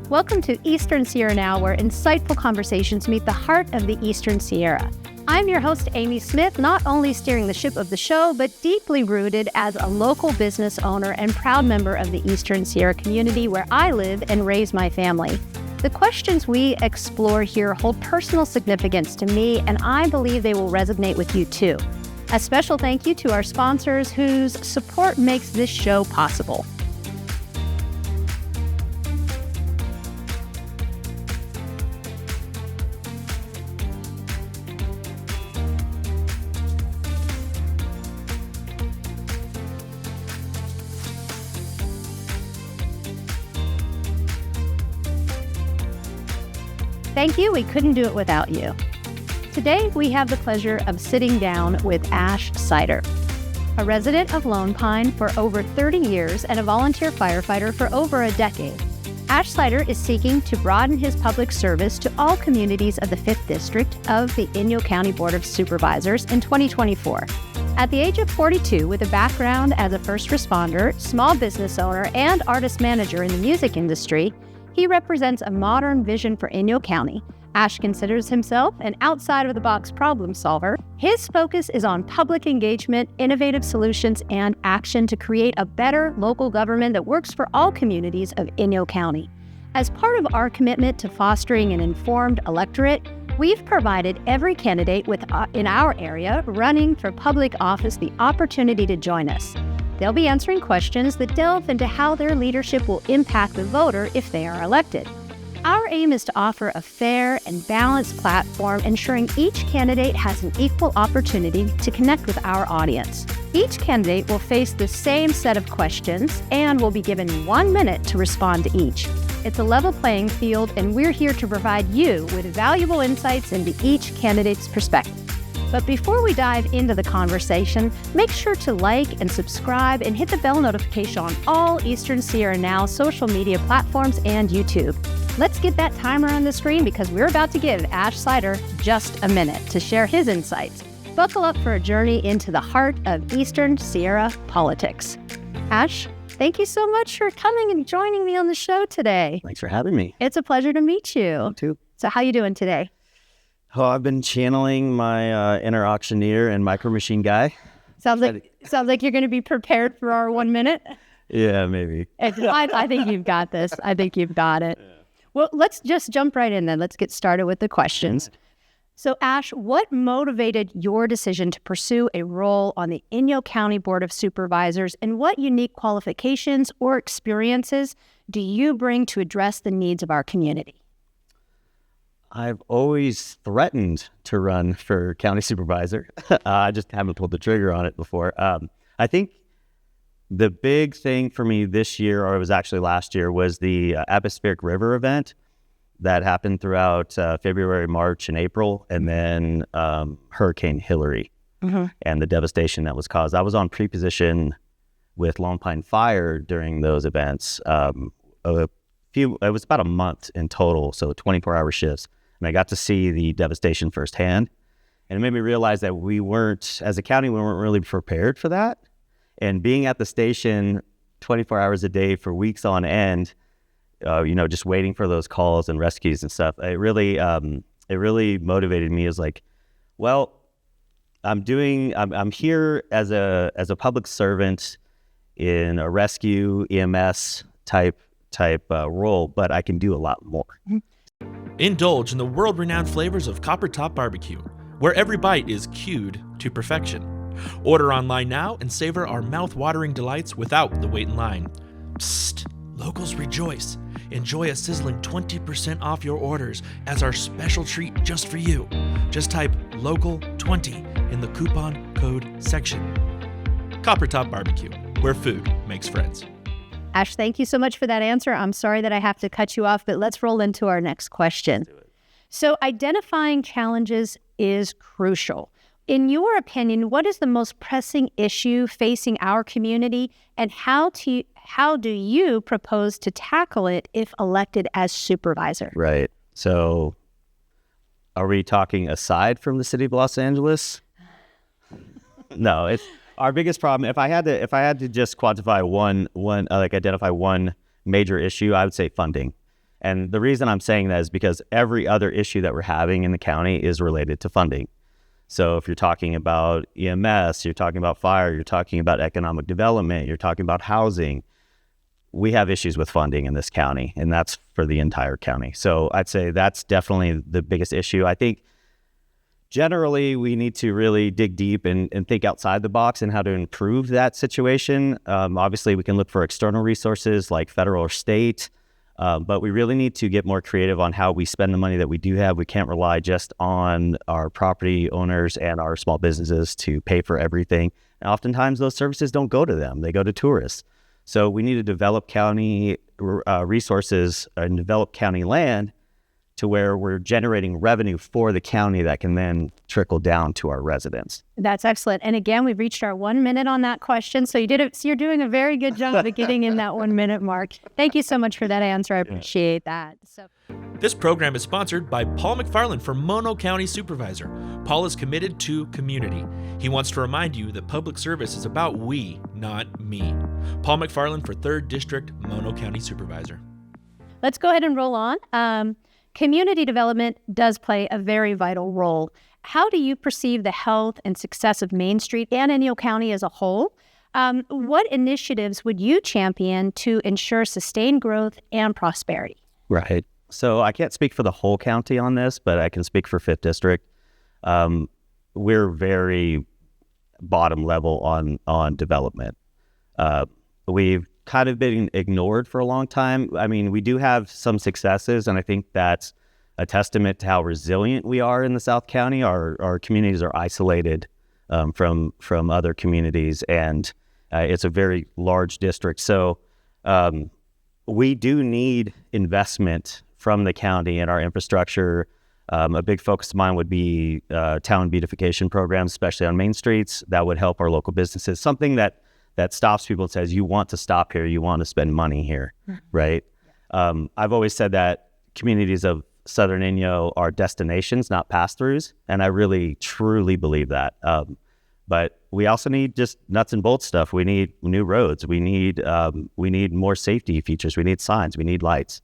Welcome to Eastern Sierra Now, where insightful conversations meet the heart of the Eastern Sierra. I'm your host, Amy Smith, not only steering the ship of the show, but deeply rooted as a local business owner and proud member of the Eastern Sierra community where I live and raise my family. The questions we explore here hold personal significance to me, and I believe they will resonate with you too. A special thank you to our sponsors whose support makes this show possible. Thank you. We couldn't do it without you. Today, we have the pleasure of sitting down with Ash Seiter, a resident of Lone Pine for over 30 years and a volunteer firefighter for over a decade. Ash Seiter is seeking to broaden his public service to all communities of the 5th District of the Inyo County Board of Supervisors in 2024. At the age of 42, with a background as a first responder, small business owner, and artist manager in the music industry, he represents a modern vision for Inyo County. Ash considers himself an outside-of-the-box problem solver. His focus is on public engagement, innovative solutions, and action to create a better local government that works for all communities of Inyo County. As part of our commitment to fostering an informed electorate, we've provided every candidate in our area running for public office the opportunity to join us. They'll be answering questions that delve into how their leadership will impact the voter if they are elected. Our aim is to offer a fair and balanced platform, ensuring each candidate has an equal opportunity to connect with our audience. Each candidate will face the same set of questions and will be given 1 minute to respond to each. It's a level playing field, and we're here to provide you with valuable insights into each candidate's perspective. But before we dive into the conversation, make sure to like and subscribe and hit the bell notification on all Eastern Sierra Now social media platforms and YouTube. Let's get that timer on the screen because we're about to give Ash Seiter just a minute to share his insights. Buckle up for a journey into the heart of Eastern Sierra politics. Ash, thank you so much for coming and joining me on the show today. Thanks for having me. It's a pleasure to meet you. You too. So how you doing today? Oh, I've been channeling my inner auctioneer and micro machine guy. Sounds like you're going to be prepared for our 1 minute. Yeah, maybe. I think you've got this. I think you've got it. Yeah. Well, let's just jump right in then. Let's get started with the questions. So, Ash, what motivated your decision to pursue a role on the Inyo County Board of Supervisors, and what unique qualifications or experiences do you bring to address the needs of our community? I've always threatened to run for county supervisor. I just haven't pulled the trigger on it before. I think the big thing for me this year, or it was actually last year, was the Atmospheric River event that happened throughout February, March, and April, and then Hurricane Hillary and the devastation that was caused. I was on pre-position with Lone Pine Fire during those events. It was about a month in total, so 24-hour shifts. And I got to see the devastation firsthand. And it made me realize that as a county, we weren't really prepared for that. And being at the station 24 hours a day for weeks on end, just waiting for those calls and rescues and stuff, it really motivated me. As like, well, I'm here as a public servant in a rescue EMS type role, but I can do a lot more. Indulge in the world-renowned flavors of Copper Top Barbecue, where every bite is cued to perfection. Order online now and savor our mouth-watering delights without the wait in line. Psst, locals rejoice. Enjoy a sizzling 20% off your orders as our special treat just for you. Just type LOCAL20 in the coupon code section. Copper Top Barbecue, where food makes friends. Ash, thank you so much for that answer. I'm sorry that I have to cut you off, but let's roll into our next question. So identifying challenges is crucial. In your opinion, what is the most pressing issue facing our community, and how do you propose to tackle it if elected as supervisor? Right. So are we talking aside from the city of Los Angeles? No, it's our biggest problem. If I had to just quantify one, identify one major issue, I would say funding. And the reason I'm saying that is because every other issue that we're having in the county is related to funding. So if you're talking about EMS, you're talking about fire, you're talking about economic development, you're talking about housing, we have issues with funding in this county, and that's for the entire county. So I'd say that's definitely the biggest issue. I think generally we need to really dig deep and think outside the box and how to improve that situation. Obviously, we can look for external resources like federal or state, but we really need to get more creative on how we spend the money that we do have. We can't rely just on our property owners and our small businesses to pay for everything. And oftentimes those services don't go to them, they go to tourists. So we need to develop county resources and develop county land to where we're generating revenue for the county that can then trickle down to our residents. That's excellent. And again, we've reached our 1 minute on that question. So you're doing a very good job at getting in that 1 minute mark. Thank you so much for that answer. I appreciate that. This program is sponsored by Paul McFarland for Mono County Supervisor. Paul is committed to community. He wants to remind you that public service is about we, not me. Paul McFarland for 3rd District Mono County Supervisor. Let's go ahead and roll on. Community development does play a very vital role. How do you perceive the health and success of Main Street and Inyo County as a whole? What initiatives would you champion to ensure sustained growth and prosperity? Right. So I can't speak for the whole county on this, but I can speak for 5th District. We're very bottom level on development. We've kind of been ignored for a long time. I mean, we do have some successes, and I think that's a testament to how resilient we are in the South County. Our communities are isolated from other communities, and it's a very large district. So we do need investment from the county in our infrastructure. A big focus of mine would be town beautification programs, especially on main streets. That would help our local businesses. Something that stops people and says, you want to stop here, you want to spend money here, right? I've always said that communities of Southern Inyo are destinations, not pass-throughs, and I really, truly believe that. But we also need just nuts and bolts stuff. We need new roads. We need more safety features. We need signs. We need lights.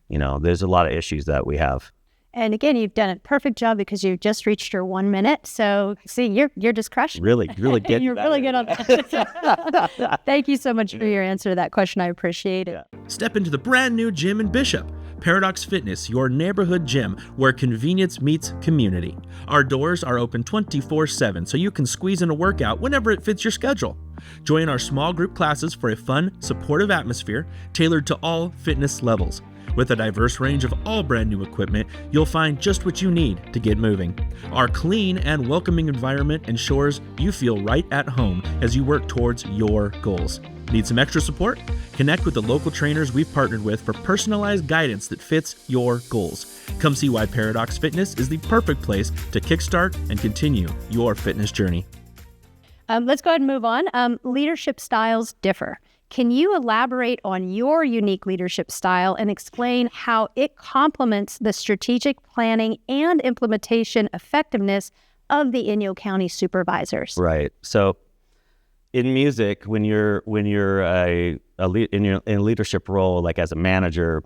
You know, there's a lot of issues that we have. And again, you've done a perfect job because you've just reached your 1 minute. So see, you're just crushing. Really good. You're really good on that. Thank you so much for your answer to that question. I appreciate it. Yeah. Step into the brand new gym in Bishop. Paradox Fitness, your neighborhood gym where convenience meets community. Our doors are open 24/7, so you can squeeze in a workout whenever it fits your schedule. Join our small group classes for a fun, supportive atmosphere tailored to all fitness levels. With a diverse range of all brand new equipment, you'll find just what you need to get moving. Our clean and welcoming environment ensures you feel right at home as you work towards your goals. Need some extra support? Connect with the local trainers we've partnered with for personalized guidance that fits your goals. Come see why Paradox Fitness is the perfect place to kickstart and continue your fitness journey. Let's go ahead and move on. Leadership styles differ. Can you elaborate on your unique leadership style and explain how it complements the strategic planning and implementation effectiveness of the Inyo County supervisors? Right. So in music, when you're in a leadership role, like as a manager,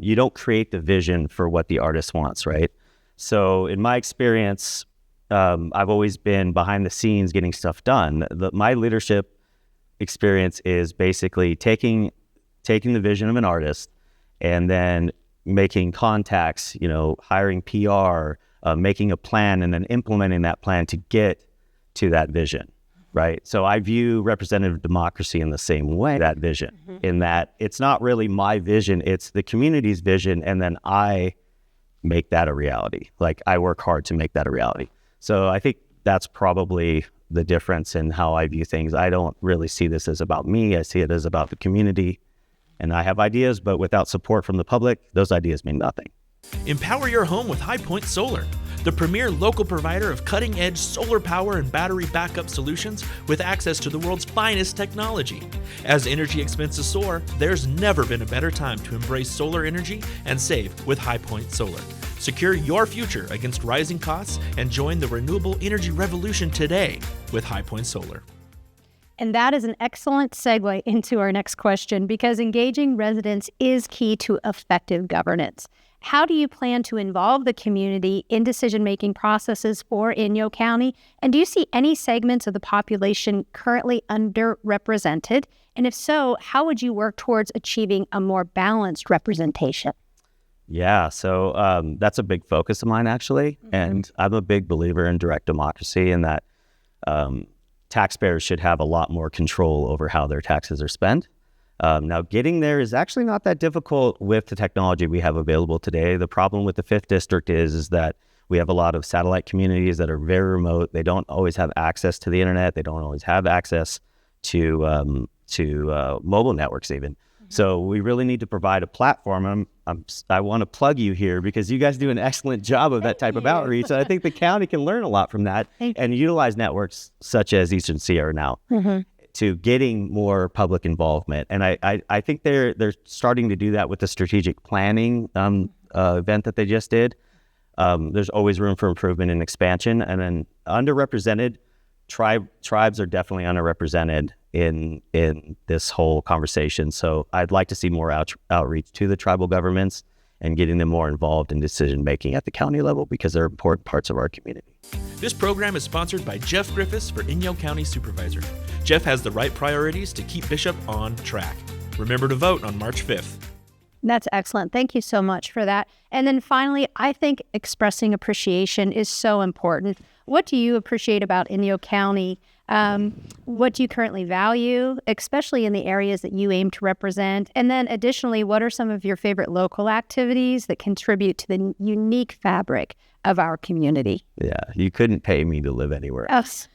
you don't create the vision for what the artist wants, right? So in my experience, I've always been behind the scenes getting stuff done. My leadership experience is basically taking the vision of an artist and then making contacts, hiring PR, making a plan, and then implementing that plan to get to that vision, right? So I view representative democracy in the same way, that vision, in that it's not really my vision, it's the community's vision, and then I make that a reality. Like, I work hard to make that a reality. So I think that's probably the difference in how I view things. I don't really see this as about me. I see it as about the community. And I have ideas, but without support from the public, those ideas mean nothing. Empower your home with High Point Solar, the premier local provider of cutting-edge solar power and battery backup solutions with access to the world's finest technology. As energy expenses soar, there's never been a better time to embrace solar energy and save with High Point Solar. Secure your future against rising costs and join the renewable energy revolution today with High Point Solar. And that is an excellent segue into our next question, because engaging residents is key to effective governance. How do you plan to involve the community in decision-making processes for Inyo County? And do you see any segments of the population currently underrepresented? And if so, how would you work towards achieving a more balanced representation? Yeah, so that's a big focus of mine, actually. And I'm a big believer in direct democracy, and that taxpayers should have a lot more control over how their taxes are spent. Now, getting there is actually not that difficult with the technology we have available today. The problem with the 5th District is that we have a lot of satellite communities that are very remote. They don't always have access to the internet. They don't always have access to mobile networks even. So we really need to provide a platform. I want to plug you here because you guys do an excellent job of that type of outreach. And I think the county can learn a lot from that and utilize networks such as Eastern Sierra now to getting more public involvement. And I think they're starting to do that with the strategic planning event that they just did. There's always room for improvement and expansion. And then underrepresented tribes are definitely underrepresented in this whole conversation. So I'd like to see more outreach to the tribal governments and getting them more involved in decision making at the county level, because they're important parts of our community. This program is sponsored by Jeff Griffiths for Inyo County Supervisor. Jeff has the right priorities to keep Bishop on track. Remember to vote on March 5th. That's excellent. Thank you so much for that. And then finally, I think expressing appreciation is so important. What do you appreciate about Inyo County? What do you currently value, especially in the areas that you aim to represent? And then additionally, what are some of your favorite local activities that contribute to the unique fabric of our community? Yeah, you couldn't pay me to live anywhere else.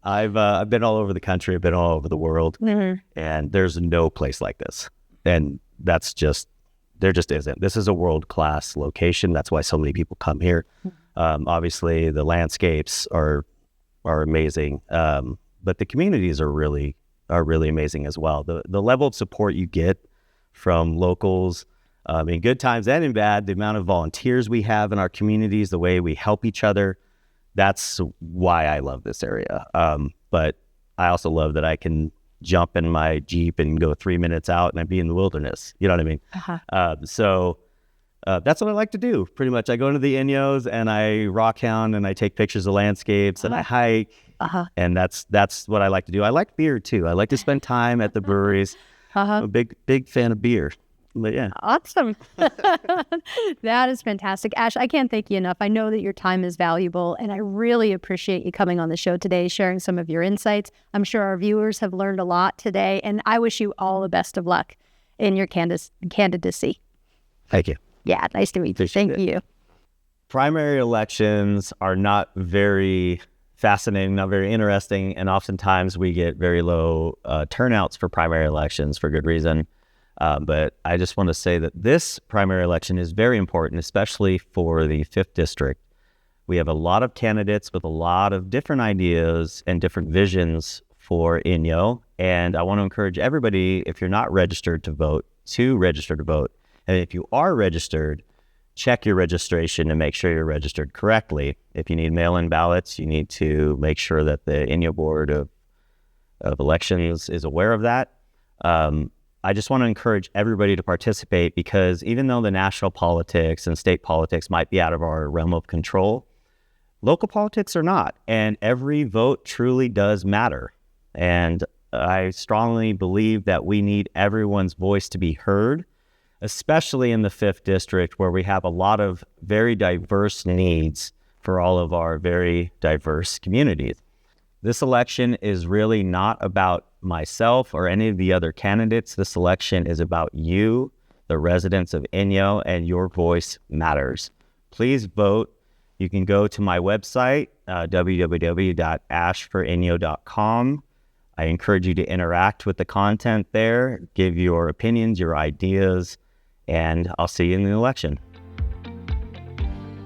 I've been all over the country. I've been all over the world, and there's no place like this. And there just isn't. This is a world-class location. That's why so many people come here. Obviously, the landscapes are amazing, but the communities are really amazing as well. The level of support you get from locals, in good times and in bad, the amount of volunteers we have in our communities, the way we help each other, that's why I love this area. But I also love that I can jump in my Jeep and go 3 minutes out and I'd be in the wilderness. You know what I mean? So that's what I like to do. Pretty much I go into the Inyos and I rock hound and I take pictures of landscapes and I hike. And that's what I like to do. I like beer too. I like to spend time at the breweries. I'm a big fan of beer. But yeah. Awesome. That is fantastic. Ash, I can't thank you enough. I know that your time is valuable, and I really appreciate you coming on the show today, sharing some of your insights. I'm sure our viewers have learned a lot today, and I wish you all the best of luck in your candidacy. Thank you. Yeah, nice to meet you. Thank you. Primary elections are not very fascinating, not very interesting, and oftentimes we get very low turnouts for primary elections for good reason. But I just want to say that this primary election is very important, especially for the 5th District. We have a lot of candidates with a lot of different ideas and different visions for Inyo. And I want to encourage everybody, if you're not registered to vote, to register to vote. And if you are registered, check your registration to make sure you're registered correctly. If you need mail-in ballots, you need to make sure that the Inyo Board of Elections is aware of that. I just want to encourage everybody to participate, because even though the national politics and state politics might be out of our realm of control, local politics are not. And every vote truly does matter. And I strongly believe that we need everyone's voice to be heard, especially in the 5th District, where we have a lot of very diverse needs for all of our very diverse communities. This election is really not about myself or any of the other candidates. This election is about you, the residents of Inyo, and your voice matters. Please vote. You can go to my website, www.ashforinyo.com. I encourage you to interact with the content there, give your opinions, your ideas, and I'll see you in the election.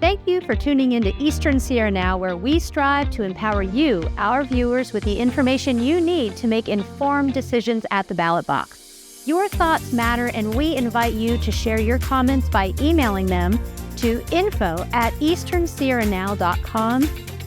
Thank you for tuning into Eastern Sierra Now, where we strive to empower you, our viewers, with the information you need to make informed decisions at the ballot box. Your thoughts matter, and we invite you to share your comments by emailing them to info@easternsierranow.com,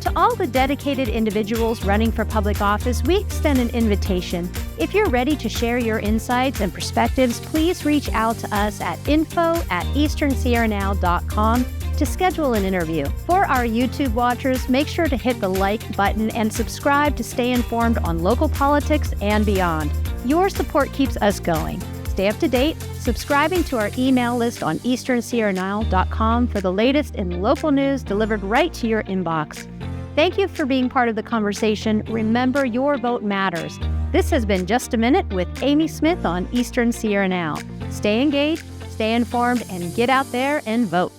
To all the dedicated individuals running for public office, we extend an invitation. If you're ready to share your insights and perspectives, please reach out to us at info@easternsierranow.com to schedule an interview. For our YouTube watchers, make sure to hit the like button and subscribe to stay informed on local politics and beyond. Your support keeps us going. Stay up to date, subscribing to our email list on easternsierranow.com for the latest in local news delivered right to your inbox. Thank you for being part of the conversation. Remember, your vote matters. This has been Just a Minute with Amy Smith on Eastern Sierra Now. Stay engaged, stay informed, and get out there and vote.